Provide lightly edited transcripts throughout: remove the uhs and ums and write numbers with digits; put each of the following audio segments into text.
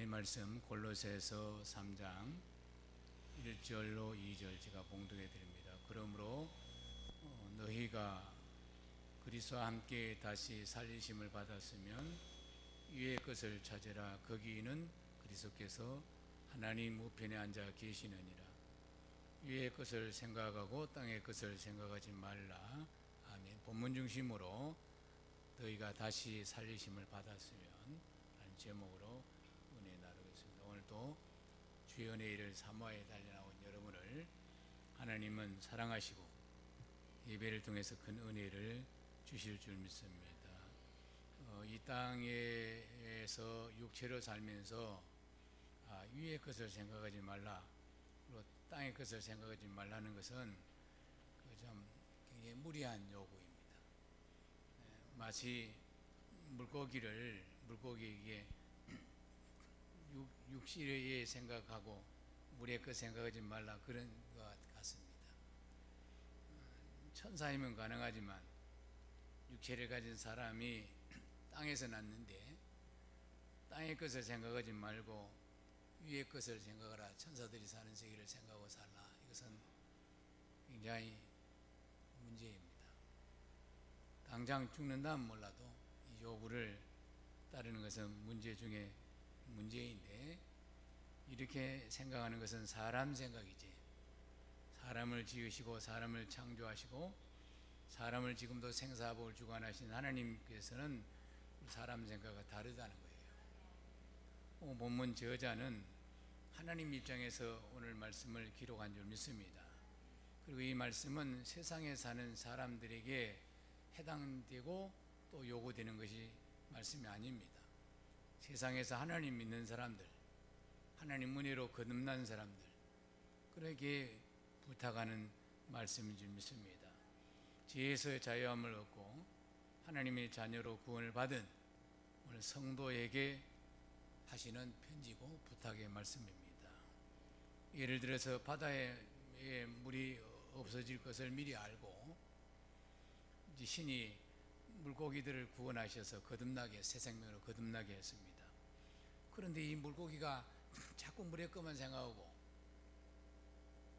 하나님 말씀 골로새서 3장 1절로 2절 제가 봉독해 드립니다. 그러므로 너희가 그리스도와 함께 다시 살리심을 받았으면 위의 것을 찾으라. 거기는 그리스도께서 하나님 우편에 앉아 계시느니라. 위의 것을 생각하고 땅의 것을 생각하지 말라. 아멘. 본문 중심으로 너희가 다시 살리심을 받았으면 라는 제목으로 은혜 나누겠습니다. 오늘도 주의 은혜의 일을 사모하여 달려나온 여러분을 하나님은 사랑하시고 예배를 통해서 큰 은혜를 주실 줄 믿습니다. 이 땅에서 육체로 살면서 위의 것을 생각하지 말라, 그리고 땅의 것을 생각하지 말라는 것은 좀 굉장히 무리한 요구입니다. 마치 물고기에게 육실의 생각하고 물의 것 생각하지 말라, 그런 것 같습니다. 천사이면 가능하지만 육체를 가진 사람이 땅에서 났는데 땅의 것을 생각하지 말고 위의 것을 생각하라. 천사들이 사는 세계를 생각하고 살라. 이것은 굉장히 문제입니다. 당장 죽는다면 몰라도 이 요구를 따르는 것은 문제 중에 문제인데, 이렇게 생각하는 것은 사람 생각이지, 사람을 지으시고 사람을 창조하시고 사람을 지금도 생사복을 주관하신 하나님께서는 사람 생각과 다르다는 거예요. 본문 저자는 하나님 입장에서 오늘 말씀을 기록한 줄 믿습니다. 그리고 이 말씀은 세상에 사는 사람들에게 해당되고 또 요구되는 것이 말씀이 아닙니다. 세상에서 하나님 믿는 사람들, 하나님 은혜로 거듭난 사람들, 그에게 부탁하는 말씀인 줄 믿습니다. 죄에서의 자유함을 얻고 하나님의 자녀로 구원을 받은 오늘 성도에게 하시는 편지고 부탁의 말씀입니다. 예를 들어서 바다에 물이 없어질 것을 미리 알고 신이 물고기들을 구원하셔서 거듭나게, 새 생명으로 거듭나게 했습니다. 그런데 이 물고기가 자꾸 물의 것만 생각하고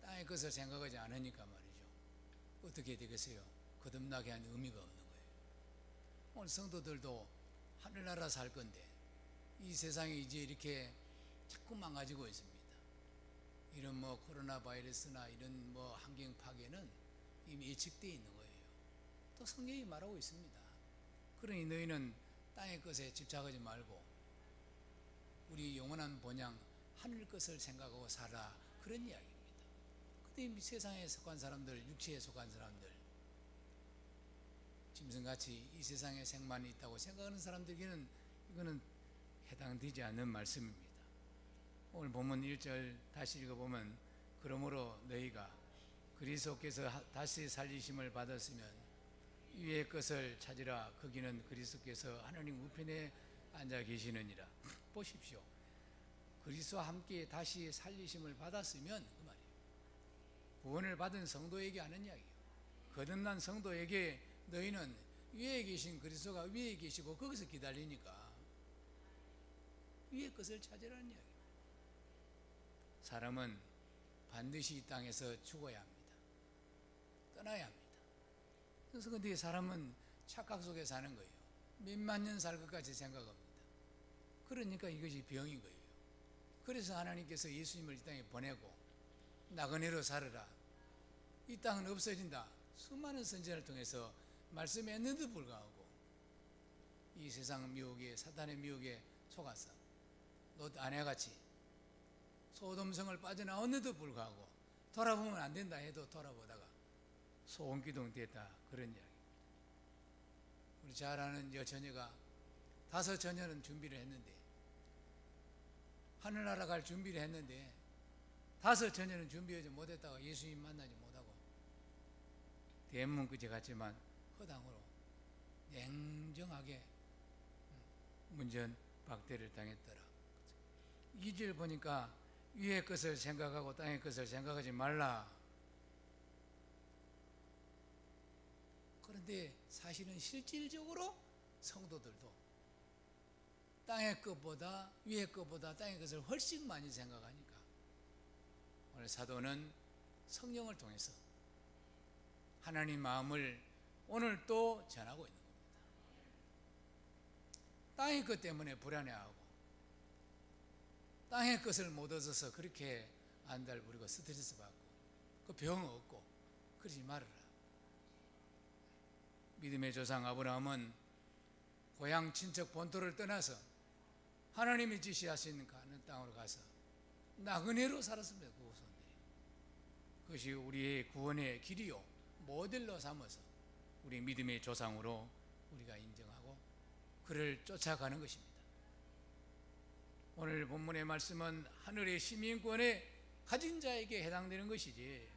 땅의 것을 생각하지 않으니까 말이죠, 어떻게 되겠어요? 거듭나게 한 의미가 없는 거예요. 오늘 성도들도 하늘나라 살 건데 이 세상이 이제 이렇게 자꾸 망가지고 있습니다. 이런 코로나 바이러스나 이런 환경 파괴는 이미 예측되어 있는 거예요. 또 성경이 말하고 있습니다. 그러니 너희는 땅의 것에 집착하지 말고 우리 영원한 본향 하늘 것을 생각하고 살아, 그런 이야기입니다. 근데 이 세상에 속한 사람들, 육체에 속한 사람들, 짐승같이 이 세상에 생만이 있다고 생각하는 사람들에게는 이거는 해당되지 않는 말씀입니다. 오늘 본문 1절 다시 읽어보면, 그러므로 너희가 그리스도께서 다시 살리심을 받았으면 위의 것을 찾으라. 거기는 그리스도께서 하나님 우편에 앉아 계시느니라. 보십시오. 그리스도와 함께 다시 살리심을 받았으면, 그 말이에요. 구원을 받은 성도에게 하는 이야기예요. 거듭난 성도에게 너희는 위에 계신 그리스도가 위에 계시고 거기서 기다리니까 위의 것을 찾으라는 이야기입니다. 사람은 반드시 이 땅에서 죽어야 합니다. 떠나야 합니다. 그래서 근데 사람은 착각 속에 사는 거예요. 몇만 년 살 것까지 생각합니다. 그러니까 이것이 병인 거예요. 그래서 하나님께서 예수님을 이 땅에 보내고 나그네로 살아라, 이 땅은 없어진다, 수많은 선지자를 통해서 말씀했는데도 불구하고 이 세상 미혹에, 사탄의 미혹에 속아서 롯 아내같이 소돔성을 빠져나왔는데도 불구하고 돌아보면 안 된다 해도 돌아보다가 소원기둥 됐다, 그런 이야기입니다. 우리 잘 아는 여처녀가 5 처녀는 준비를 했는데, 하늘나라 갈 준비를 했는데 5 처녀는 준비하지 못했다가 예수님 만나지 못하고 대문 끝에 갔지만 허당으로 냉정하게 문전 박대를 당했더라. 2절 보니까 위의 것을 생각하고 땅의 것을 생각하지 말라. 그런데 사실은 실질적으로 성도들도 땅의 것보다, 위의 것보다 땅의 것을 훨씬 많이 생각하니까 오늘 사도는 성령을 통해서 하나님 마음을 오늘 또 전하고 있는 겁니다. 땅의 것 때문에 불안해하고 땅의 것을 못 얻어서 그렇게 안달 부리고 스트레스 받고 그 병 얻고 그러지 말아라. 믿음의 조상 아브라함은 고향 친척 본토를 떠나서 하나님이 지시하신 가는 땅으로 가서 나그네로 살았습니다. 그 후손들이. 그것이 우리의 구원의 길이요 모델로 삼아서 우리 믿음의 조상으로 우리가 인정하고 그를 쫓아가는 것입니다. 오늘 본문의 말씀은 하늘의 시민권에 가진 자에게 해당되는 것이지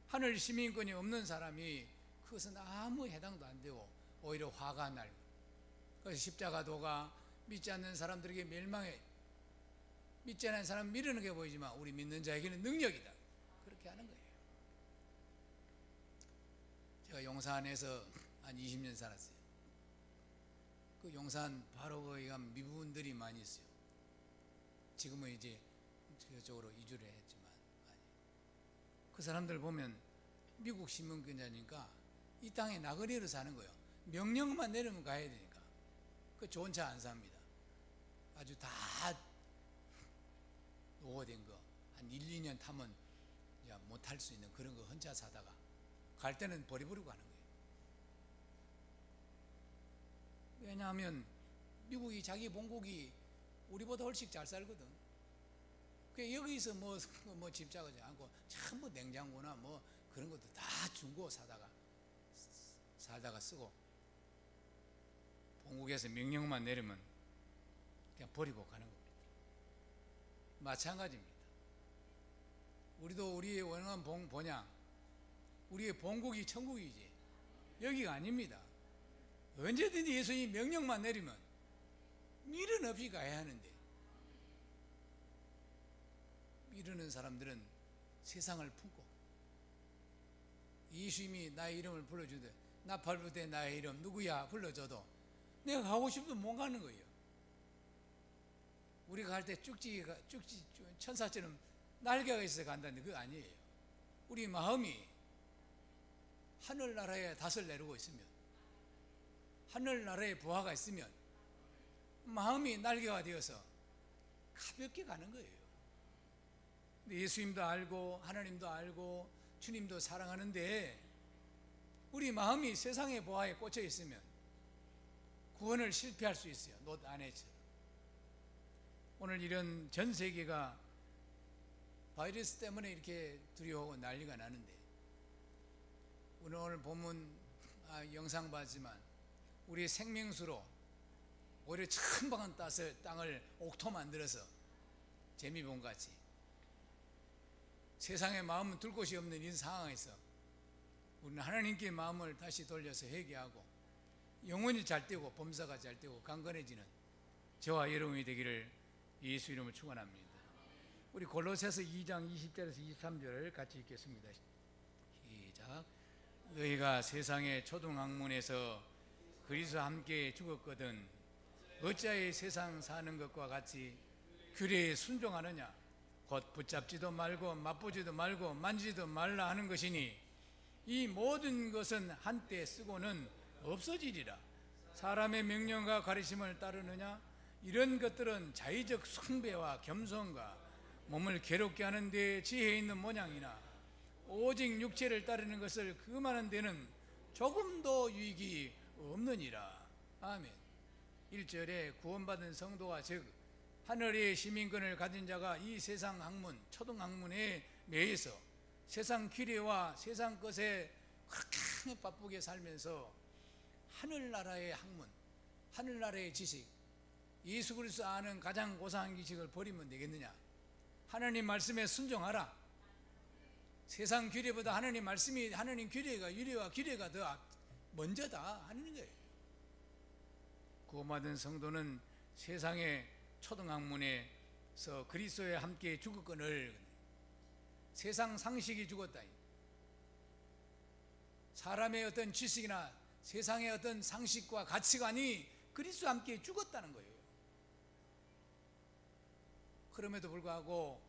하늘 시민권이 없는 사람이 그것은 아무 해당도 안 되고 오히려 화가 날. 그래서 십자가도가 믿지 않는 사람들에게 멸망해. 믿지 않는 사람 미련하게 보이지만 우리 믿는 자에게는 능력이다. 그렇게 하는 거예요. 제가 용산에서 한 20년 살았어요. 그 용산 바로 거기 가면 미국인들이 많이 있어요. 지금은 이제 저쪽으로 이주를 했지만 그 사람들 보면 미국 시민권자니까 이 땅에 나그네로 사는 거예요. 명령만 내리면 가야 되니까. 그 좋은 차 안 삽니다. 아주 다 노후된 거 한 1, 2년 타면 못 탈 수 있는 그런 거 혼자 사다가 갈 때는 버리고 가는 거예요. 왜냐하면 미국이 자기 본국이 우리보다 훨씬 잘 살거든. 그 여기서 뭐 집착하지 않고 전부 냉장고나 뭐 그런 것도 다 중고 살다가 쓰고 본국에서 명령만 내리면 그냥 버리고 가는 겁니다. 마찬가지입니다. 우리도 우리의 원하는 본향, 우리의 본국이 천국이지 여기가 아닙니다. 언제든지 예수님이 명령만 내리면 미련 없이 가야 하는데 미루는 사람들은 세상을 품고 예수님이 나의 이름을 불러주되 나팔 때 나의 이름 누구야 불러줘도 내가 가고 싶어도 못 가는 거예요. 우리가 갈 때 쭉지 천사처럼 날개가 있어서 간다는데 그거 아니에요. 우리 마음이 하늘나라에 닷을 내리고 있으면 하늘나라에 부하가 있으면 마음이 날개가 되어서 가볍게 가는 거예요. 예수님도 알고 하나님도 알고 주님도 사랑하는데 우리 마음이 세상의 보화에 꽂혀 있으면 구원을 실패할 수 있어요. 롯 아내처럼. 오늘 이런 전 세계가 바이러스 때문에 이렇게 두려워하고 난리가 나는데 오늘 본문 영상 봤지만 우리 생명수로 오히려 천방한 땅을 옥토 만들어서 재미본같이 세상에 마음은 둘 곳이 없는 이 상황에서 우리는 하나님께 마음을 다시 돌려서 회개하고 영혼이 잘 되고 범사가 잘 되고 강건해지는 저와 여러분이 되기를 예수 이름으로 축원합니다. 우리 골로새서 2장 20절에서 23절을 같이 읽겠습니다. 시작. 너희가 세상의 초등학문에서 그리스도와 함께 죽었거든 어찌하여 세상 사는 것과 같이 규례에 순종하느냐. 곧 붙잡지도 말고 맛보지도 말고 만지지도 말라 하는 것이니 이 모든 것은 한때 쓰고는 없어지리라. 사람의 명령과 가르침을 따르느냐. 이런 것들은 자의적 숭배와 겸손과 몸을 괴롭게 하는 데 지혜 있는 모양이나 오직 육체를 따르는 것을 금하는 데는 조금도 유익이 없느니라. 아멘. 1절에 구원받은 성도가 즉 하늘의 시민권을 가진 자가 이 세상 학문, 초등학문에 매여서 세상 규례와 세상 것에 그렇게 바쁘게 살면서 하늘나라의 학문, 하늘나라의 지식, 예수 그리스도 아는 가장 고상한 지식을 버리면 되겠느냐. 하나님 말씀에 순종하라. 세상 규례보다 하나님 말씀이 하나님 규례가 유례와 규례가 더 먼저다 하는 거예요. 구원받은 성도는 세상의 초등학문에서 그리스도에 함께 죽었거늘 세상 상식이 죽었다. 사람의 어떤 지식이나 세상의 어떤 상식과 가치관이 그리스도와 함께 죽었다는 거예요. 그럼에도 불구하고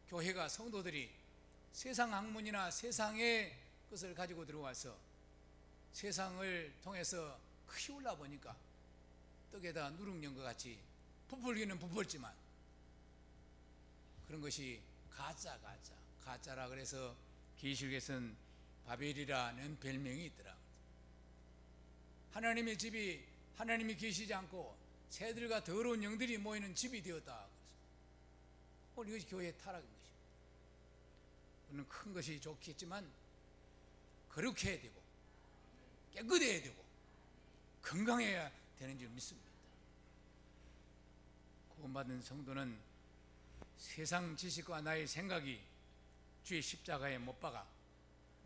교회가, 성도들이 세상 학문이나 세상의 것을 가지고 들어와서 세상을 통해서 키우려 보니까 떡에다 누룩nhân 것 같이 부풀기는 부풀지만 그런 것이 가짜라. 그래서 계시록에서는 바벨이라는 별명이 있더라. 하나님의 집이 하나님이 계시지 않고 새들과 더러운 영들이 모이는 집이 되었다. 오늘 이것이 교회의 타락인 것입니다. 우리는 큰 것이 좋겠지만 거룩해야 되고 깨끗해야 되고 건강해야 되는 줄 믿습니다. 구원받은 성도는 세상 지식과 나의 생각이 주의 십자가에 못 박아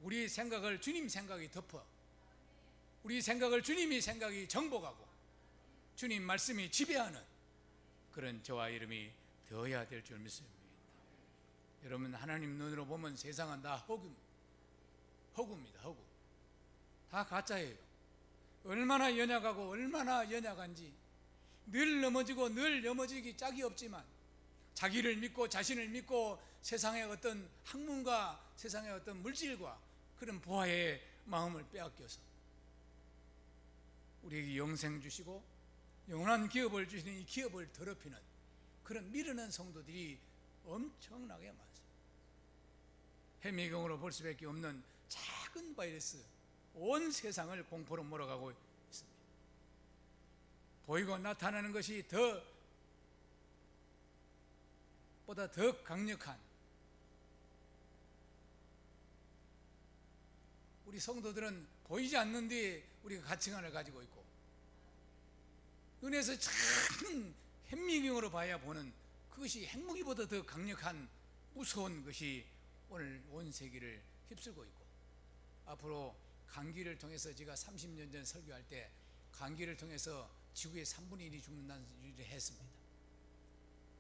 우리 생각을 주님 생각이 덮어 우리 생각을 주님이 생각이 정복하고 주님 말씀이 지배하는 그런 저와 여러분이 되어야 될 줄 믿습니다. 여러분, 하나님 눈으로 보면 세상은 다 허구입니다. 허구. 다 가짜예요. 얼마나 연약하고 얼마나 연약한지 늘 넘어지고 늘 넘어지기 짝이 없지만 자기를 믿고 자신을 믿고 세상의 어떤 학문과 세상의 어떤 물질과 그런 보화의 마음을 빼앗겨서 우리에게 영생 주시고 영원한 기업을 주시는 이 기업을 더럽히는 그런 미련한 성도들이 엄청나게 많습니다. 해미경으로 볼 수밖에 없는 작은 바이러스 온 세상을 공포로 몰아가고 있습니다. 보이고 나타나는 것이 보다 더 강력한 우리 성도들은 보이지 않는데 우리가 가치관을 가지고 있고 은혜에서 작은 현미경으로 봐야 보는 그것이 핵무기보다 더 강력한 무서운 것이 오늘 온 세계를 휩쓸고 있고 앞으로 감기를 통해서 제가 30년 전 설교할 때 감기를 통해서 지구의 3분의 1이 죽는다는 일을 했습니다.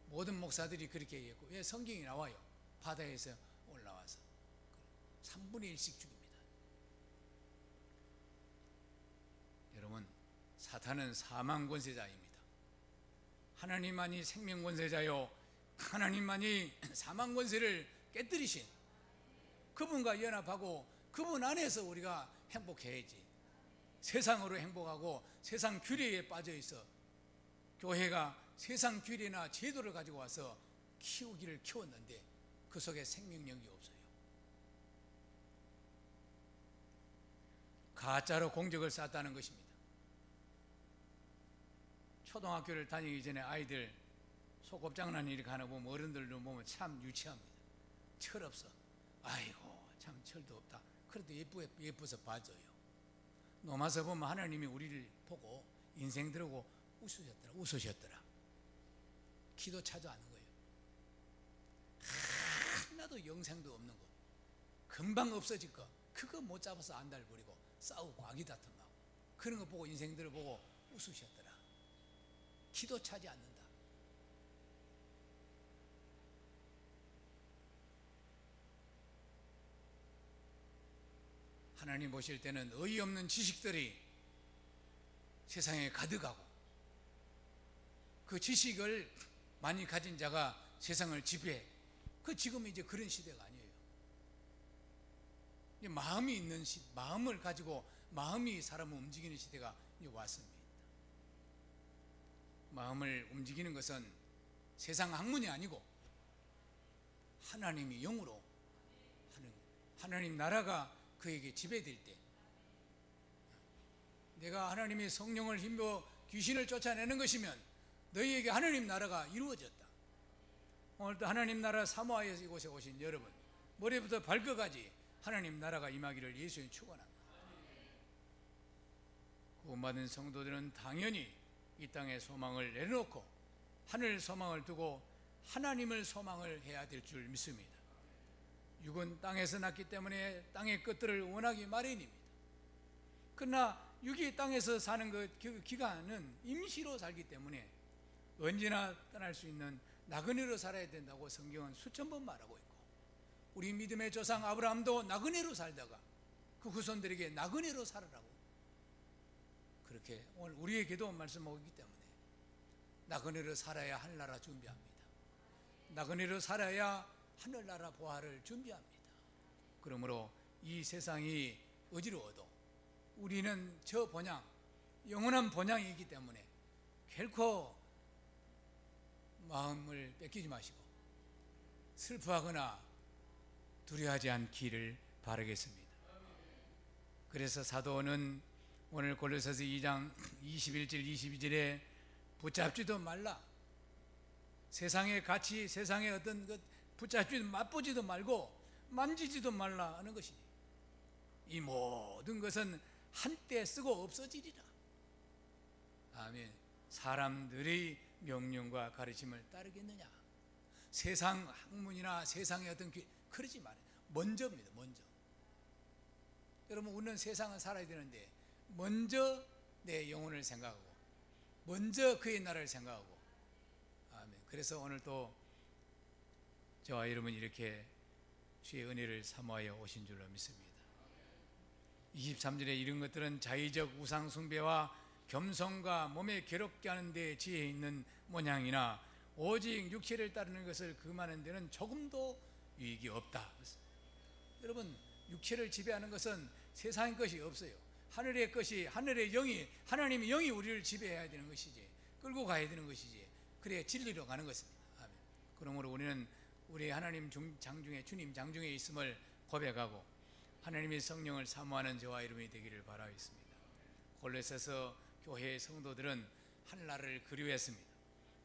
모든 목사들이 그렇게 얘기했고 왜 성경이 나와요. 바다에서 올라와서 3분의 1씩 죽입니다. 여러분, 사탄은 사망 권세자입니다. 하나님만이 생명 권세자요 하나님만이 사망 권세를 깨뜨리신 그분과 연합하고 그분 안에서 우리가 행복해야지. 세상으로 행복하고 세상 규례에 빠져 있어 교회가 세상 규례나 제도를 가지고 와서 키우기를 키웠는데 그 속에 생명력이 없어요. 가짜로 공적을 쌓았다는 것입니다. 초등학교를 다니기 전에 아이들 소꿉장난 이렇게 하나 보면 어른들도 보면 참 유치합니다. 철없어. 아이고 참 철도 없다. 그래도 예뻐서 봐줘요. 노마서 보면 하나님이 우리를 보고 인생 들고 웃으셨더라. 기도 차도 않은 거예요. 하나도 영생도 없는 거 금방 없어질 거 그거 못 잡아서 안달 부리고 싸우고 아기다툼하고 그런 거 보고 인생들을 보고 웃으셨더라. 기도 차지 않는다. 하나님 보실 때는 어이없는 지식들이 세상에 가득하고 그 지식을 많이 가진 자가 세상을 지배해. 지금은 이제 그런 시대가 아니에요. 이제 마음이 있는 마음을 가지고 마음이 사람을 움직이는 시대가 이제 왔습니다. 마음을 움직이는 것은 세상 학문이 아니고 하나님이 영으로 하는 하나님 나라가 그에게 지배될 때 내가 하나님의 성령을 힘입어 귀신을 쫓아내는 것이면 너희에게 하나님 나라가 이루어졌다. 오늘도 하나님 나라 사모하여 이곳에 오신 여러분 머리부터 발끝까지 하나님 나라가 임하기를 예수님 축원합니다. 구원받은 성도들은 당연히 이 땅의 소망을 내려놓고 하늘 소망을 두고 하나님을 소망을 해야 될 줄 믿습니다. 육은 땅에서 났기 때문에 땅의 것들을 원하기 마련입니다. 그러나 육이 땅에서 사는 그 기간은 임시로 살기 때문에 언제나 떠날 수 있는 나그네로 살아야 된다고 성경은 수천 번 말하고 있고 우리 믿음의 조상 아브라함도 나그네로 살다가 그 후손들에게 나그네로 살아라고 그렇게 오늘 우리에게도 말씀하고 있기 때문에 나그네로 살아야 할 나라 준비합니다. 나그네로 살아야 하늘나라 보화를 준비합니다. 그러므로 이 세상이 어지러워도 우리는 저 본향, 영원한 본향이기 때문에 결코 마음을 뺏기지 마시고 슬퍼하거나 두려워하지 않기를 바라겠습니다. 그래서 사도는 오늘 골로새서 2장 21절 22절에 붙잡지도 말라, 세상의 가치, 세상의 어떤 것 붙잡지도 맛보지도 말고 만지지도 말라 하는 것이니 이 모든 것은 한때 쓰고 없어지리라. 아멘. 사람들의 명령과 가르침을 따르겠느냐? 세상 학문이나 세상의 어떤 그러지 말아요. 먼저입니다. 먼저. 여러분, 우리는 세상은 살아야 되는데 먼저 내 영혼을 생각하고 먼저 그의 나라를 생각하고. 아멘. 그래서 오늘 또 저와 여러분이 이렇게 주의 은혜를 사모하여 오신 줄로 믿습니다. 23절에 이런 것들은 자의적 우상 숭배와 겸손과 몸에 괴롭게 하는 데 지혜 있는 모양이나 오직 육체를 따르는 것을 금하는 데는 조금도 유익이 없다. 여러분, 육체를 지배하는 것은 세상의 것이 없어요. 하늘의 것이, 하늘의 영이, 하나님의 영이 우리를 지배해야 되는 것이지, 끌고 가야 되는 것이지, 그래야 진리로 가는 것입니다. 아멘. 그러므로 우리는 우리 하나님 장중에, 주님 장중에 있음을 고백하고 하나님의 성령을 사모하는 저와 여러분이 되기를 바라겠습니다. 골로새서 교회의 성도들은 하늘나라를 그리워했습니다.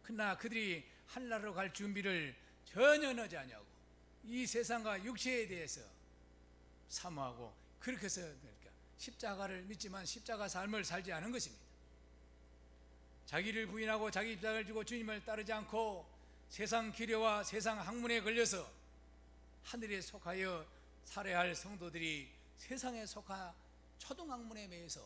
그러나 그들이 하늘나라로 갈 준비를 전혀 하지 아니하고 이 세상과 육체에 대해서 사모하고 그렇게 해서 십자가를 믿지만 십자가 삶을 살지 않은 것입니다. 자기를 부인하고 자기 입장을 주고 주님을 따르지 않고 세상 기려와 세상 학문에 걸려서 하늘에 속하여 살아야 할 성도들이 세상에 속하 초등학문에 매여서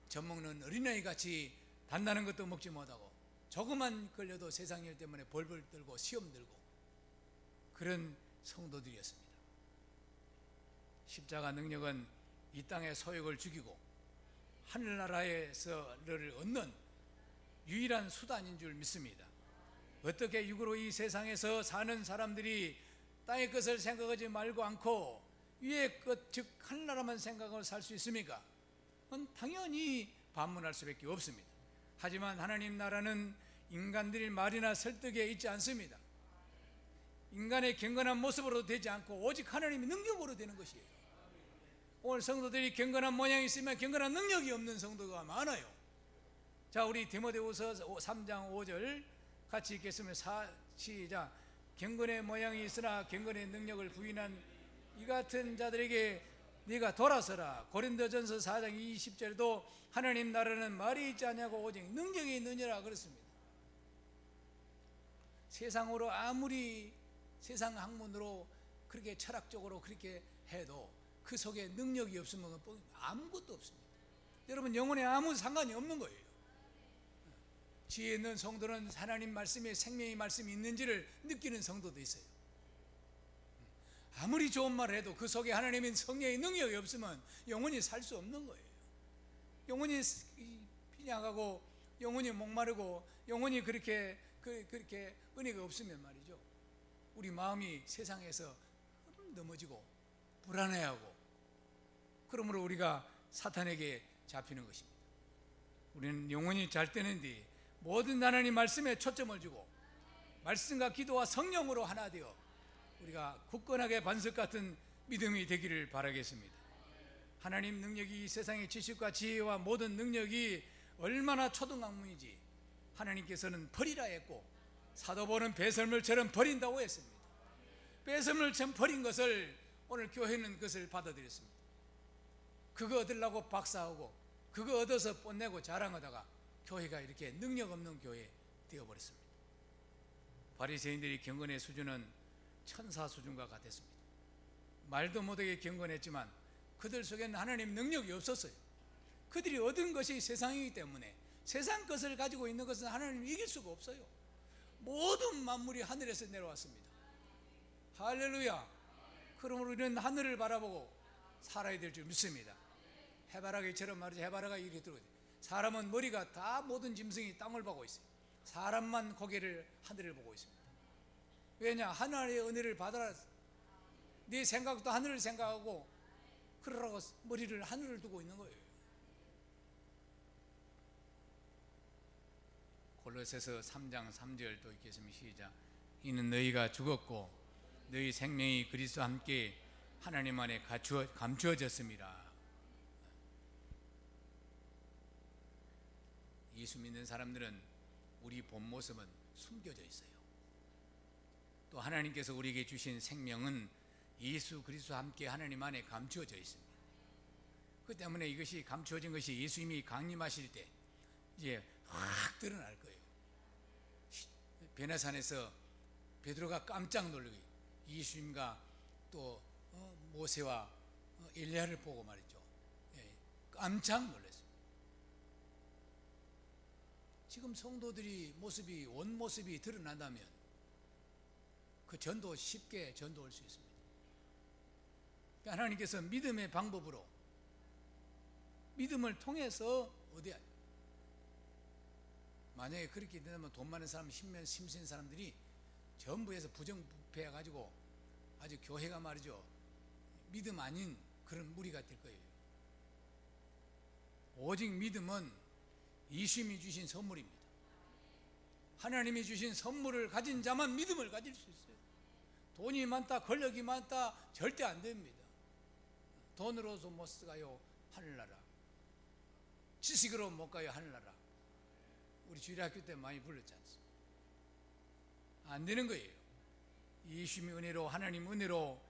젖먹는 어린아이같이 단단한 것도 먹지 못하고 조금만 걸려도 세상 일 때문에 벌벌 떨고 시험 들고 그런 성도들이었습니다. 십자가 능력은 이 땅의 소욕을 죽이고 하늘나라에서를 얻는 유일한 수단인 줄 믿습니다. 어떻게 육으로 이 세상에서 사는 사람들이 땅의 것을 생각하지 말고 않고 위의 것, 즉 하늘나라만 생각하고 살 수 있습니까? 그건 당연히 반문할 수밖에 없습니다. 하지만 하나님 나라는 인간들의 말이나 설득에 있지 않습니다. 인간의 경건한 모습으로 되지 않고 오직 하나님의 능력으로 되는 것이에요. 오늘 성도들이 경건한 모양이 있으면 경건한 능력이 없는 성도가 많아요. 자, 우리 디모데후서 3장 5절 같이 읽겠습니다. 시작. 경건의 모양이 있으나 경건의 능력을 부인한 이 같은 자들에게 네가 돌아서라. 고린도전서 4장 20절에도 하나님 나라는 말이 있지 않냐고 오직 능력이 있느니라 그랬습니다. 세상으로 아무리 세상 학문으로 그렇게 철학적으로 그렇게 해도 그 속에 능력이 없으면 아무것도 없습니다. 여러분, 영혼에 아무 상관이 없는 거예요. 지혜 있는 성도는 하나님 말씀에 생명의 말씀이 있는지를 느끼는 성도도 있어요. 아무리 좋은 말을 해도 그 속에 하나님의 성령의 능력이 없으면 영혼이 살 수 없는 거예요. 영혼이 빈약하고 영혼이 목마르고 영혼이 그렇게 은혜가 없으면 말이죠, 우리 마음이 세상에서 넘어지고 불안해하고 그러므로 우리가 사탄에게 잡히는 것입니다. 우리는 영혼이 잘 되는데 모든 하나님 말씀에 초점을 주고 말씀과 기도와 성령으로 하나 되어 우리가 굳건하게 반석 같은 믿음이 되기를 바라겠습니다. 하나님 능력이 이 세상의 지식과 지혜와 모든 능력이 얼마나 초등학문이지 하나님께서는 버리라 했고 사도 바울은 배설물처럼 버린다고 했습니다. 배설물처럼 버린 것을 오늘 교회는 그것을 받아들였습니다. 그거 얻으려고 박사하고 그거 얻어서 뽐내고 자랑하다가 교회가 이렇게 능력 없는 교회 되어버렸습니다. 바리새인들의 경건의 수준은 천사 수준과 같았습니다. 말도 못하게 경건했지만 그들 속에는 하나님 능력이 없었어요. 그들이 얻은 것이 세상이기 때문에 세상 것을 가지고 있는 것은 하나님을 이길 수가 없어요. 모든 만물이 하늘에서 내려왔습니다. 할렐루야. 그러므로 우리는 하늘을 바라보고 살아야 될 줄 믿습니다. 해바라기처럼 말이죠. 해바라기가 이렇게 들어오죠. 사람은 머리가 다 모든 짐승이 땅을 보고 있어요. 사람만 고개를 하늘을 보고 있습니다. 왜냐? 하늘의 은혜를 받아라. 네 생각도 하늘을 생각하고 그러라고 머리를 하늘을 두고 있는 거예요. 골로새서 3장 3절 또 읽겠습니다. 시작. 이는 너희가 죽었고 너희 생명이 그리스도와 함께 하나님 안에 감추어졌습니다. 예수 믿는 사람들은 우리 본 모습은 숨겨져 있어요. 또 하나님께서 우리에게 주신 생명은 예수 그리스도와 함께 하나님 안에 감추어져 있습니다. 그 때문에 이것이 감추어진 것이 예수님이 강림하실 때 이제 확 드러날 거예요. 베네산에서 베드로가 깜짝 놀라고 예수님과 또 모세와 엘리야를 보고 말이죠. 깜짝 놀랐습니다. 지금 성도들이 원 모습이 드러난다면 그 전도 쉽게 전도할 수 있습니다. 하나님께서 믿음의 방법으로 믿음을 통해서 어디야? 만약에 그렇게 된다면 돈 많은 사람, 힘센 사람들이 전부 해서 부정부패해가지고 아주 교회가 말이죠. 믿음 아닌 그런 무리가 될 거예요. 오직 믿음은 예수님이 주신 선물입니다. 하나님이 주신 선물을 가진 자만 믿음을 가질 수 있어요. 돈이 많다, 권력이 많다, 절대 안 됩니다. 돈으로서 못 가요, 하늘나라. 지식으로 못 가요, 하늘나라. 우리 주일학교 때 많이 불렀지 않습니까? 안 되는 거예요. 예수님의 은혜로, 하나님 은혜로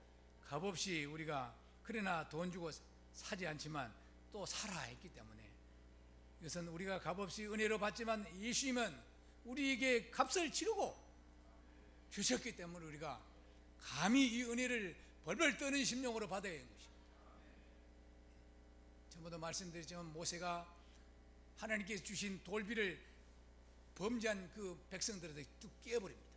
값없이 우리가 그러나 돈 주고 사지 않지만 또 살아 있기 때문에 이것은 우리가 값없이 은혜로 받지만 예수님은 우리에게 값을 치르고 주셨기 때문에 우리가 감히 이 은혜를 벌벌 떠는 심령으로 받아야 하는 것입니다. 전부도 말씀드렸지만 모세가 하나님께서 주신 돌비를 범죄한 그 백성들한테 뚝 깨버립니다.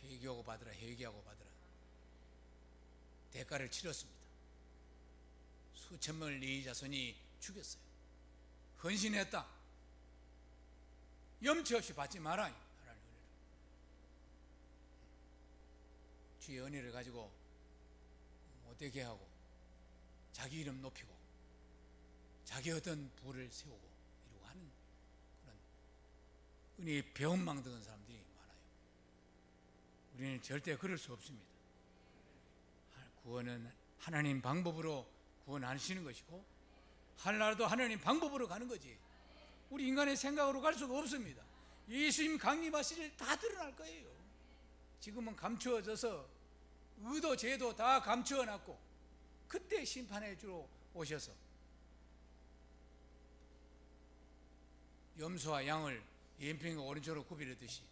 회개하고 받으라, 회개하고 받으라. 대가를 치렀습니다. 수천명을 네 자손이 죽였어요. 헌신했다. 염치 없이 받지 마라. 하나님 은혜를. 주의 은혜를 가지고 못되게 하고 자기 이름 높이고 자기 어떤 부를 세우고 이러고 하는 그런 은혜의 배은망 드는 사람들이 많아요. 우리는 절대 그럴 수 없습니다. 구원은 하나님 방법으로 구원하시는 것이고 하늘나라도 하나님 방법으로 가는 거지 우리 인간의 생각으로 갈 수가 없습니다. 예수님 강림하실 일 다 드러날 거예요. 지금은 감추어져서 의도 죄도 다 감추어놨고 그때 심판해 주러 오셔서 염소와 양을 왼편과 오른쪽으로 구별하듯이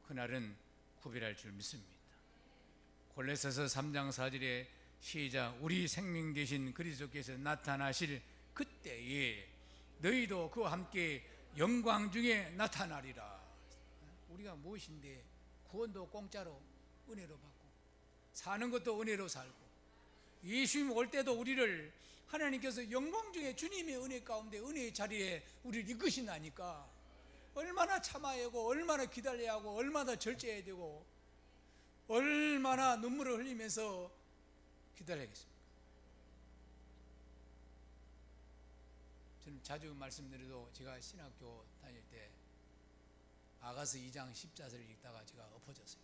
그날은 구별할 줄 믿습니다. 골로새서 3장 4절에 시작. 우리 생명 되신 그리스도께서 나타나실 그때에 너희도 그와 함께 영광 중에 나타나리라. 우리가 무엇인데 구원도 공짜로 은혜로 받고 사는 것도 은혜로 살고 예수님 올 때도 우리를 하나님께서 영광 중에 주님의 은혜 가운데 은혜의 자리에 우리를 이끄신다니까 얼마나 참아야 하고 얼마나 기다려야 하고 얼마나 절제해야 되고 얼마나 눈물을 흘리면서 기다려야겠습니까? 저는 자주 말씀드려도 제가 신학교 다닐 때 아가서 2장 10자를 읽다가 제가 엎어졌어요.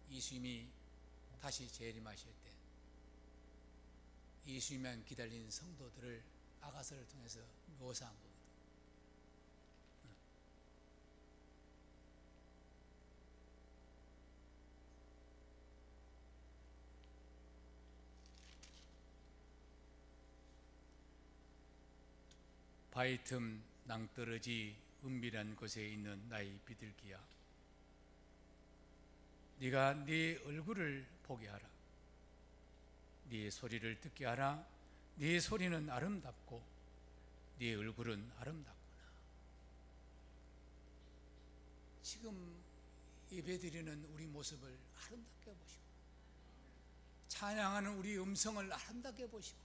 예수님이 다시 재림하실 때 예수님만 기다린 성도들을 아가서를 통해서 묘사한 거거든요. 바위 틈 낭떠러지 은밀한 곳에 있는 나의 비둘기야, 네가 네 얼굴을 보게 하라. 네 소리를 듣게 하라. 네 소리는 아름답고 네 얼굴은 아름답구나. 지금 예배드리는 우리 모습을 아름답게 보시고 찬양하는 우리 음성을 아름답게 보시고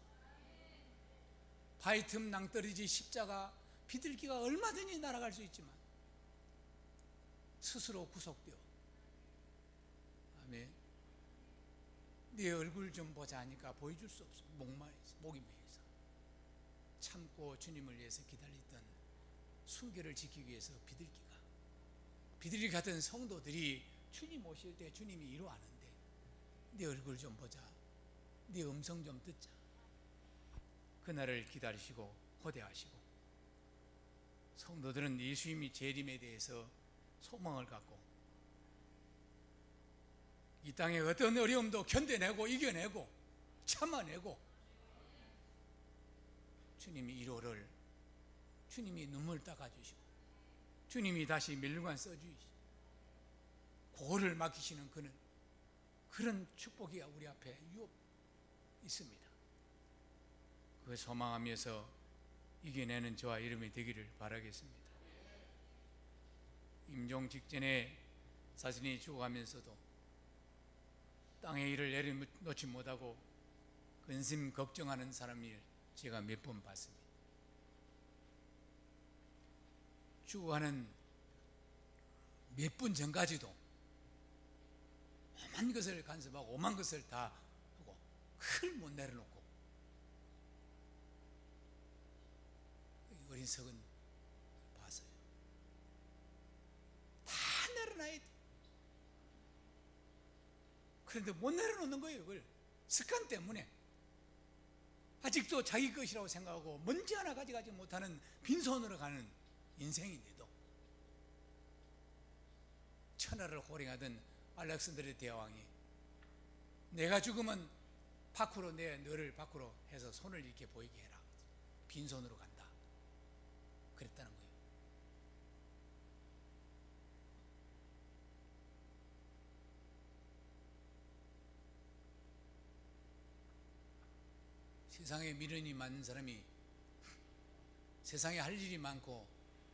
바위 틈 낭떠러지 십자가 비둘기가 얼마든지 날아갈 수 있지만 스스로 구속되어 아멘. 네 얼굴 좀 보자 하니까 보여줄 수 없어. 목이 메여서 참고 주님을 위해서 기다렸던 순결을 지키기 위해서 비둘기 같은 성도들이 주님 오실 때 주님이 이루하는데 네 얼굴 좀 보자, 네 음성 좀 듣자. 그날을 기다리시고 고대하시고, 성도들은 예수님이 재림에 대해서 소망을 갖고 이 땅의 어떤 어려움도 견뎌내고 이겨내고 참아내고 주님이 이루를 주님이 눈물 닦아주시고 주님이 다시 멸류관 써주시고 고를 맡기시는 그런 축복이 우리 앞에 유업 있습니다. 그 소망하면서 이겨내는 저와 여러분이 되기를 바라겠습니다. 임종 직전에 자신이 죽어가면서도 땅의 일을 내려놓지 못하고 근심 걱정하는 사람을 제가 몇 번 봤습니다. 죽어가는 몇 분 전까지도 오만 것을 간섭하고 오만 것을 다 하고 그걸 못 내려놓고 어린석은 봤어요. 다 내려놔야 돼. 그런데 못 내려놓는 거예요. 그걸 습관 때문에 아직도 자기 것이라고 생각하고 먼지 하나 가져가지 못하는 빈손으로 가는 인생인데도 천하를 호령하던 알렉산드르 대왕이 내가 죽으면 밖으로 너를 밖으로 해서 손을 이렇게 보이게 해라. 빈손으로 간다. 그랬다는 거예요. 세상에 미련이 많은 사람이 세상에 할 일이 많고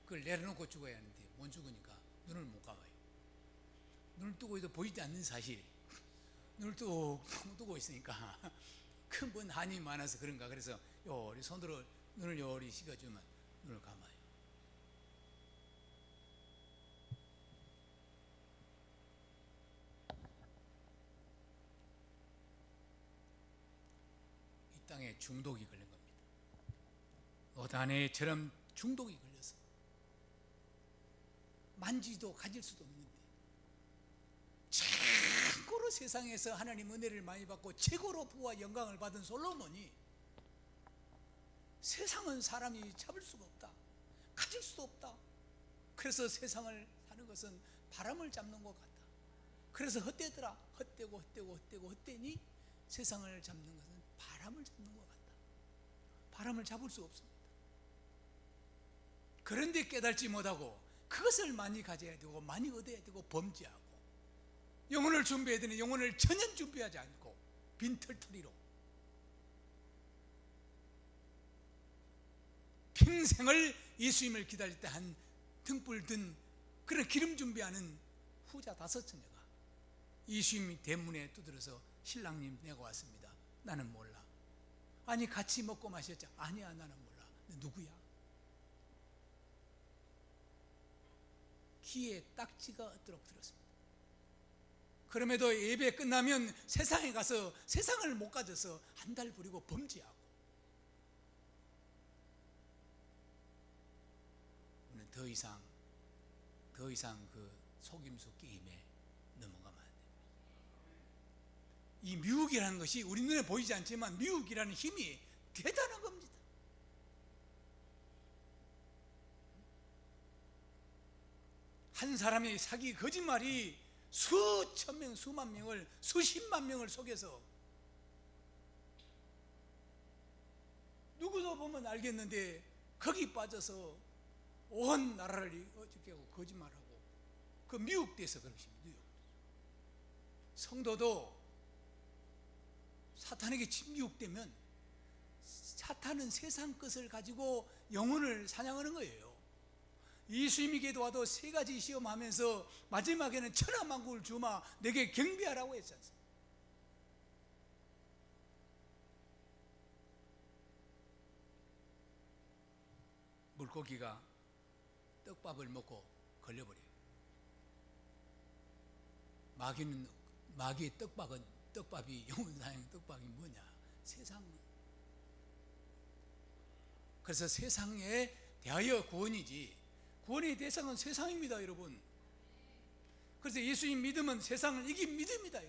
그걸 내려놓고 죽어야 하는데 못 죽으니까 눈을 못 감아요. 눈을 뜨고 있어도 보이지 않는 사실, 눈을 뜨고 있으니까 그 뭔 한이 많아서 그런가. 그래서 요리 손으로 눈을 요리 식어주면 눈을 감아요. 이 땅에 중독이 걸린 겁니다. 어단에처럼 중독이 걸려서 만지도 가질 수도 없는데 최고로 세상에서 하나님 은혜를 많이 받고 최고로 부와 영광을 받은 솔로몬이 세상은 사람이 잡을 수가 없다, 가질 수도 없다. 그래서 세상을 사는 것은 바람을 잡는 것 같다. 그래서 헛되더라. 헛되니 세상을 잡는 것은 바람을 잡는 것 같다. 바람을 잡을 수 없습니다. 그런데 깨달지 못하고 그것을 많이 가져야 되고 많이 얻어야 되고 범죄하고 영혼을 준비해야 되는 영혼을 전혀 준비하지 않고 빈털터리로 평생을 예수님을 기다릴 때 한 등불 든 그런 기름 준비하는 후자 5처녀가 예수님 대문에 두드려서 신랑님 내가 왔습니다. 나는 몰라. 아니 같이 먹고 마셨죠? 아니야 나는 몰라. 누구야? 귀에 딱지가 얻도록 들었습니다. 그럼에도 예배 끝나면 세상에 가서 세상을 못 가져서 한 달 부리고 범죄하고 우리는 더 이상 그 속임수 게임에 넘어가면 안 됩니다. 이 미혹이라는 것이 우리 눈에 보이지 않지만 미혹이라는 힘이 대단한 겁니다. 한 사람의 사기 거짓말이 수천 명, 수만 명을, 수십만 명을 속여서 누구도 보면 알겠는데 거기 빠져서 온 나라를 어떻게 하고 거짓말하고 그 미혹돼서 그런 것입니다. 성도도 사탄에게 미혹되면 사탄은 세상 것을 가지고 영혼을 사냥하는 거예요. 예수님이 기도와도 3가지 시험하면서 마지막에는 천하만국을 주마 내게 경배하라고 했지 않습니까? 물고기가 떡밥을 먹고 걸려버려요. 마귀의 떡밥이 영혼사형 떡밥이 뭐냐? 세상. 그래서 세상에 대하여 구원이지, 구원의 대상은 세상입니다, 여러분. 그래서 예수님 믿음은 세상을 이긴 믿음이다.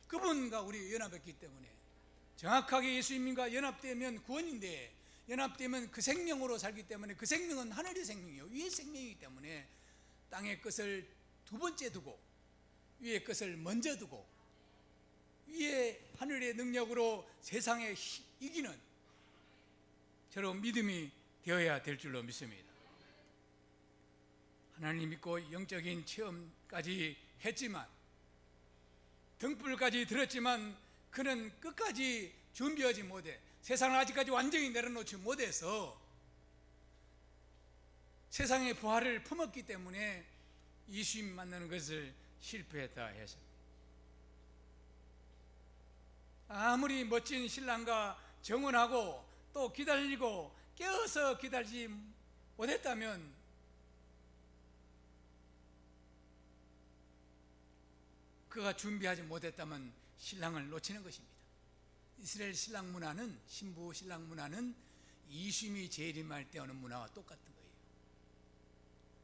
그분과 우리 연합했기 때문에 정확하게 예수님과 연합되면 구원인데, 연합되면 그 생명으로 살기 때문에, 그 생명은 하늘의 생명이에요. 위의 생명이기 때문에 땅의 것을 두 번째 두고 위의 것을 먼저 두고 위의 하늘의 능력으로 세상에 이기는 저런 믿음이 되어야 될 줄로 믿습니다. 하나님 믿고 영적인 체험까지 했지만, 등불까지 들었지만 그는 끝까지 준비하지 못해, 세상을 아직까지 완전히 내려놓지 못해서 세상의 부활을 품었기 때문에 예수님 만나는 것을 실패했다 했습니다. 아무리 멋진 신랑과 정혼하고 또 기다리고 깨어서 기다리지 못했다면 그가 준비하지 못했다면 신랑을 놓치는 것입니다. 이스라엘 신랑 문화는, 신부 신랑 문화는 이심이 재림할 때 오는 문화와 똑같은 거예요.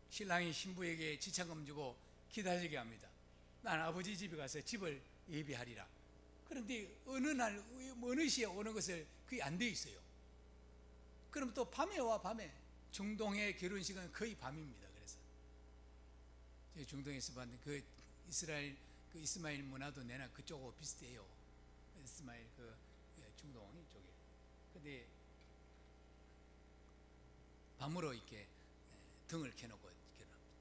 신랑이 신부에게 지참금 주고 기다리게 합니다. 난 아버지 집에 가서 집을 예비하리라. 그런데 어느 날 어느 시에 오는 것을 그게 안 돼 있어요. 그럼 또 밤에 와. 밤에 중동의 결혼식은 거의 밤입니다. 그래서 제가 중동에서 봤는데 그 이스라엘 그 이스마엘 문화도 내나 그쪽하고 비슷해요. 이스마엘 중동 이쪽에. 근데 밤으로 이렇게 등을 켜놓고 결혼합니다.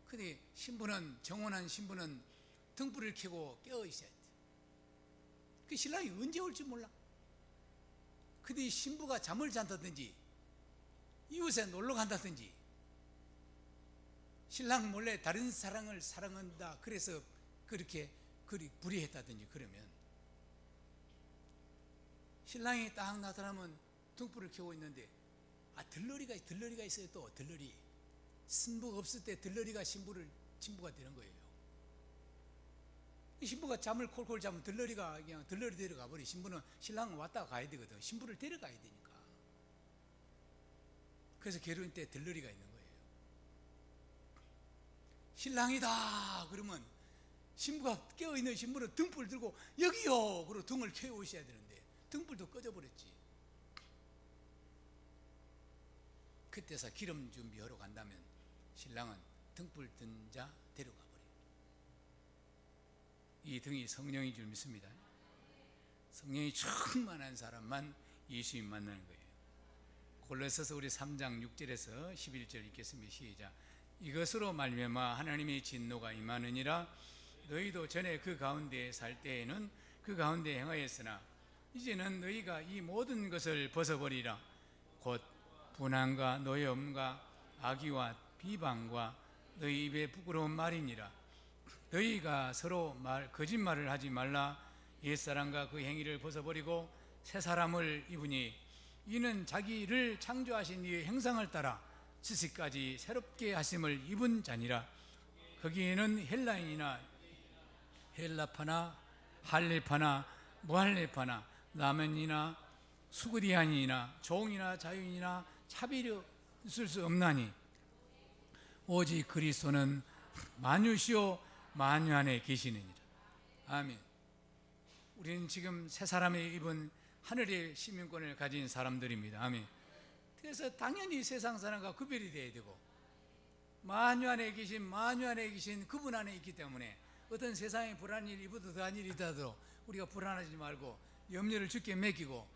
근데 신부는, 정혼한 신부는 등불을 켜고 깨어 있어야 돼. 그 신랑이 언제 올지 몰라. 근데 신부가 잠을 잔다든지 이웃에 놀러 간다든지 신랑 몰래 다른 사랑을 사랑한다 그래서 그렇게 불의했다든지 그러면, 신랑이 딱 나타나면 등불을 켜고 있는데 들러리가 있어요. 또 들러리, 신부가 없을 때 들러리가 신부가 되는 거예요. 신부가 잠을 콜콜 자면 들러리가 그냥 들러리 데려가 버리. 신부는 신랑은 왔다가 가야 되거든. 신부를 데려가야 되니까. 그래서 결혼 때 들러리가 있는 거예요. 신랑이다 그러면 신부가 깨어있는 신부는 등불 들고 여기요 그러고 등을 켜오셔야 되는데 등불도 꺼져버렸지. 그때서 기름 준비하러 간다면 신랑은 등불 든 자 데려가 버려요. 이 등이 성령인 줄 믿습니다. 성령이 충만한 사람만 예수님 만나는 거예요. 골로새서 우리 3장 6절에서 11절 읽겠습니다. 시작. 이것으로 말미암아 하나님의 진노가 임하느니라. 너희도 전에 그 가운데 살 때에는 그 가운데 행하였으나 이제는 너희가 이 모든 것을 벗어버리라. 곧 분한과 노여움과 악의와 비방과 너희 입에 부끄러운 말이니라. 너희가 서로 거짓말을 하지 말라. 옛사람과 그 행위를 벗어버리고 새 사람을 입으니 이는 자기를 창조하신 이의 형상을 따라 지식까지 새롭게 하심을 입은 자니라. 거기에는 헬라인이나 헬라파나 할레파나 무할레파나 라면이나 수그디안이나 종이나 자유인이나 차별이 있을 수 없나니 오직 그리스도는 만유시오 만유 안에 계시느니라. 아멘. 우리는 지금 새 사람의 입은 하늘의 시민권을 가진 사람들입니다. 아멘. 그래서 당연히 세상 사람과 구별이 돼야 되고, 만유 안에 계신 그분 안에 있기 때문에 어떤 세상에 불안한 일이 있어도 더한 일이 있다도 우리가 불안하지 말고 염려를 주께 맡기고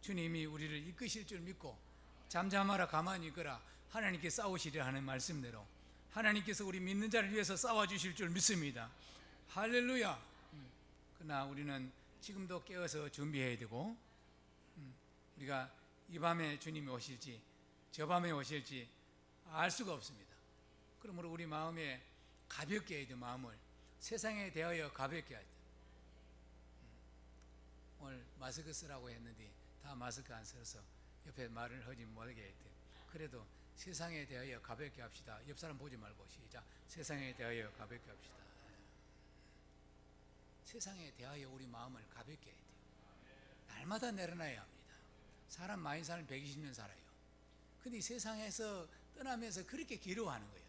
주님이 우리를 이끄실 줄 믿고 잠잠하라 가만히 있거라. 하나님께 싸우시려 하는 말씀대로 하나님께서 우리 믿는 자를 위해서 싸워주실 줄 믿습니다. 할렐루야. 그러나 우리는 지금도 깨어서 준비해야 되고, 우리가 이 밤에 주님이 오실지 저 밤에 오실지 알 수가 없습니다. 그러므로 우리 마음에 가볍게 해야 돼. 마음을 세상에 대하여 가볍게 해야 돼. 오늘 마스크 쓰라고 했는데 다 마스크 안 써서 옆에 말을 하지 못하게 했대. 그래도 세상에 대하여 가볍게 합시다. 옆 사람 보지 말고 시작. 세상에 대하여 가볍게 합시다. 세상에 대하여 우리 마음을 가볍게 해야 돼요. 날마다 내려놔야 합니다. 사람 많이 사는 120년 살아요. 근데 이 세상에서 떠나면서 그렇게 괴로워하는 거예요.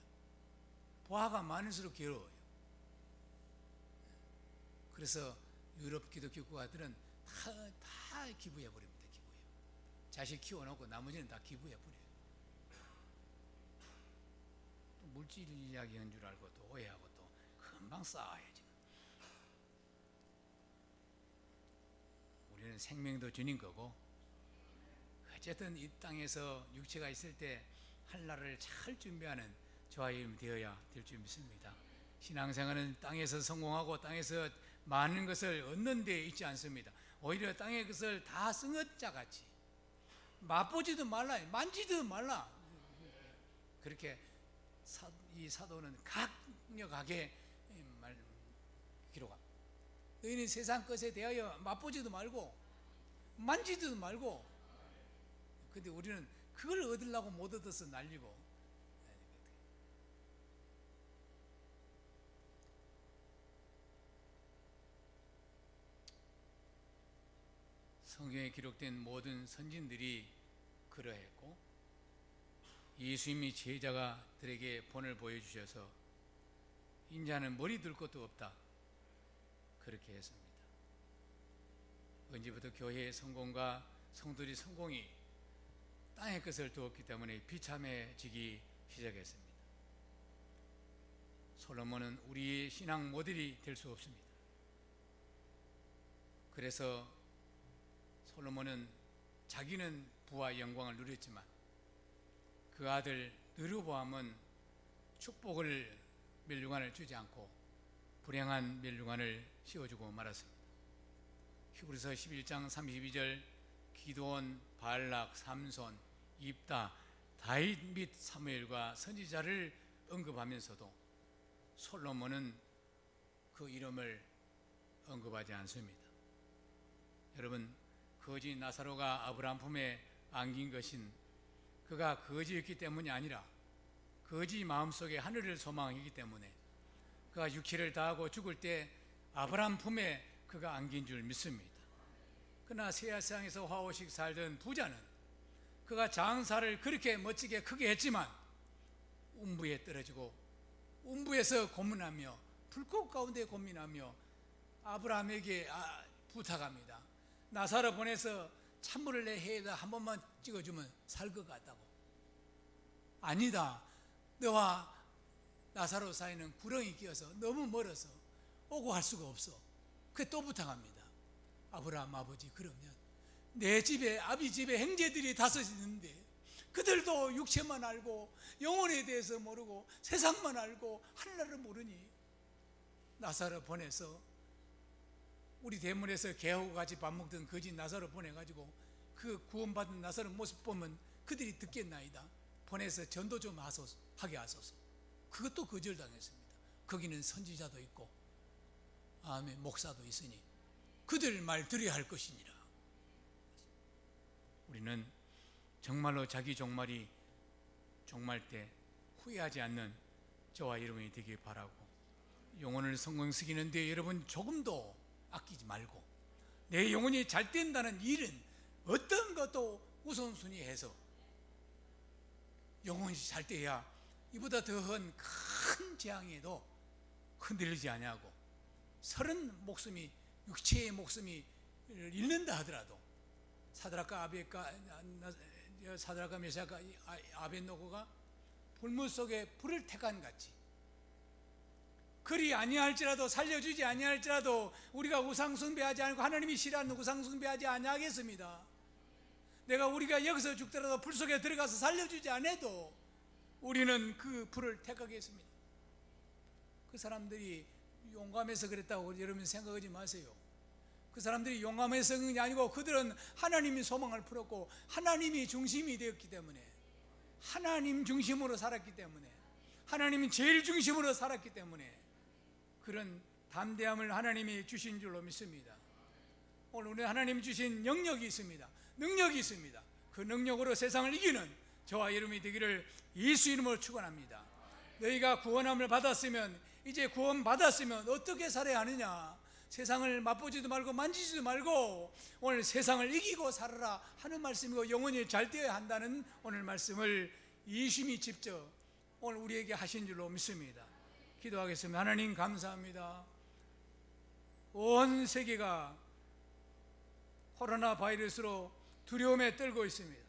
보화가 많을수록 괴로워요. 그래서 유럽 기독교 국가들은 다 기부해 버립니다. 기부해. 자식 키워놓고 나머지는 다 기부해 버려요. 또 물질 이야기한 줄 알고 또 오해하고 또 금방 싸워야지. 우리는 생명도 주님 거고, 어쨌든 이 땅에서 육체가 있을 때 한날을 잘 준비하는 저와 여러분 되어야 될 줄 믿습니다. 신앙생활은 땅에서 성공하고 땅에서 많은 것을 얻는 데 있지 않습니다. 오히려 땅의 것을 다 쓴것자 같이 맛보지도 말라, 만지도 말라. 그렇게 이 사도는 강력하게 기록합니다. 너희는 세상 것에 대하여 맛보지도 말고 만지지도 말고. 근데 우리는 그걸 얻으려고 못 얻어서 날리고. 성경에 기록된 모든 선진들이 그러했고, 예수님이 제자들에게 본을 보여주셔서 인자는 머리 들 것도 없다 그렇게 했습니다. 언제부터 교회의 성공과 성도들의 성공이 땅의 것을 두었기 때문에 비참해지기 시작했습니다. 솔로몬은 우리의 신앙 모델이 될 수 없습니다. 그래서 솔로몬은 자기는 부와 영광을 누렸지만 그 아들 느르보암은 축복을 멸류관을 주지 않고 불행한 멸류관을 씌워주고 말았습니다. 히브리서 11장 32절 기드온, 발락, 삼손, 입다, 다윗 및 사무엘과 선지자를 언급하면서도 솔로몬은 그 이름을 언급하지 않습니다. 여러분, 거지 나사로가 아브라함 품에 안긴 것은 그가 거지였기 때문이 아니라 거지 마음속에 하늘을 소망했기 때문에 그가 육체를 다하고 죽을 때 아브라함 품에 그가 안긴 줄 믿습니다. 그러나 세상에서 화오식 살던 부자는 그가 장사를 그렇게 멋지게 크게 했지만 음부에 떨어지고 음부에서 고민하며 불꽃 가운데 고민하며 아브라함에게 부탁합니다. 나사로 보내서 찬물을 내 해에다 한 번만 찍어주면 살 것 같다고. 아니다, 너와 나사로 사이는 구렁이 끼어서 너무 멀어서 오고 갈 수가 없어. 그래 또 부탁합니다. 아브라함 아버지, 그러면 내 집에 아비 집에 형제들이 5 있는데 그들도 육체만 알고 영혼에 대해서 모르고 세상만 알고 하늘나라를 모르니 나사로 보내서 우리 대문에서 개하고 같이 밥 먹던 거지 나사로 보내가지고 그 구원받은 나사로 모습 보면 그들이 듣겠나이다. 보내서 전도 좀 하게 하소서. 그것도 거절당했습니다. 거기는 선지자도 있고 아멘, 목사도 있으니 그들 말 들어야 할 것이니라. 우리는 정말로 자기 종말이 종말 때 후회하지 않는 저와 여러분이 되길 바라고, 영혼을 성공시키는데 여러분 조금도 아끼지 말고 내 영혼이 잘 된다는 일은 어떤 것도 우선순위해서 영혼이 잘 돼야 이보다 더한 큰 재앙에도 흔들리지 아니하고 30 목숨이 육체의 목숨이 잃는다 하더라도 사드락과 메삭과 아벳노고가 불문 속에 불을 태간 같이 그리 아니할지라도 살려주지 아니할지라도 우리가 우상숭배하지 않고 하나님이 싫어하는 우상숭배하지 아니하겠습니다. 우리가 여기서 죽더라도 불 속에 들어가서 살려주지 않아도 우리는 그 불을 택하겠습니다. 그 사람들이 용감해서 그랬다고 여러분 생각하지 마세요. 그 사람들이 용감해서 그런 게 아니고 그들은 하나님이 소망을 풀었고 하나님이 중심이 되었기 때문에, 하나님 중심으로 살았기 때문에, 하나님이 제일 중심으로 살았기 때문에 그런 담대함을 하나님이 주신 줄로 믿습니다. 오늘 우리 하나님이 주신 영역이 있습니다. 능력이 있습니다. 그 능력으로 세상을 이기는 저와 여러분이 되기를 예수 이름으로 축원합니다. 너희가 구원함을 받았으면, 이제 구원받았으면 어떻게 살아야 하느냐? 세상을 맛보지도 말고 만지지도 말고 오늘 세상을 이기고 살아라 하는 말씀이고, 영혼이 잘 되어야 한다는 오늘 말씀을 예수님이 직접 오늘 우리에게 하신 줄로 믿습니다. 기도하겠습니다. 하나님 감사합니다. 온 세계가 코로나 바이러스로 두려움에 떨고 있습니다.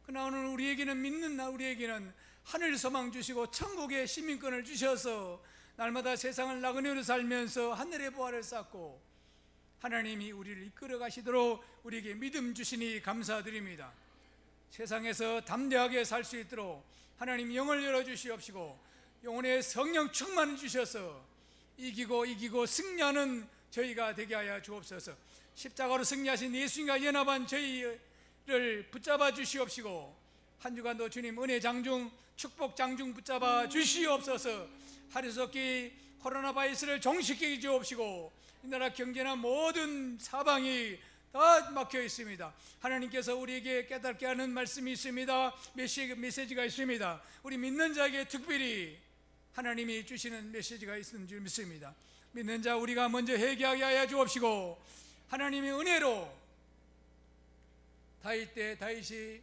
그러나 오늘 우리에게는, 믿는 우리에게는 하늘 소망 주시고 천국의 시민권을 주셔서 날마다 세상을 나그네로 살면서 하늘의 보화를 쌓고 하나님이 우리를 이끌어 가시도록 우리에게 믿음 주시니 감사드립니다. 세상에서 담대하게 살 수 있도록 하나님 영을 열어주시옵시고 영혼의 성령 충만을 주셔서 이기고 승리하는 저희가 되게 하여 주옵소서. 십자가로 승리하신 예수님과 연합한 저희를 붙잡아 주시옵시고 한 주간도 주님 은혜 장중, 축복 장중 붙잡아 주시옵소서. 하루속히 코로나 바이러스를 종식해 주옵시고 이 나라 경제나 모든 사방이 다 막혀 있습니다. 하나님께서 우리에게 깨닫게 하는 말씀이 있습니다. 메시지가 있습니다. 우리 믿는 자에게 특별히 하나님이 주시는 메시지가 있는 줄 믿습니다. 믿는 자 우리가 먼저 회개하게 하여 주옵시고 하나님의 은혜로 다윗 때 다윗이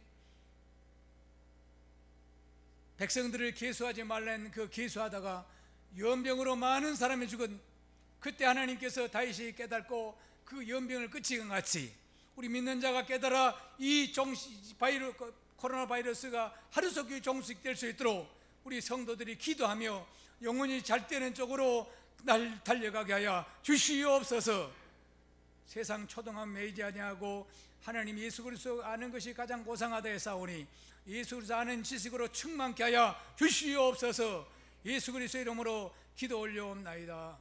백성들을 계수하지 말라는 그 계수하다가 연병으로 많은 사람이 죽은 그때 하나님께서 다윗이 깨닫고 그 연병을 끝이건 같이 우리 믿는 자가 깨달아 이 코로나 바이러스가 하루속히 종식될 수 있도록 우리 성도들이 기도하며 영혼이 잘 되는 쪽으로 달려가게 하여 주시옵소서. 세상 초동함 매이지 아니하고 하나님 예수 그리스도 아는 것이 가장 고상하다 했사오니 예수 그리스도 아는 지식으로 충만케 하여 주시옵소서. 예수 그리스도 이름으로 기도 올려옵나이다.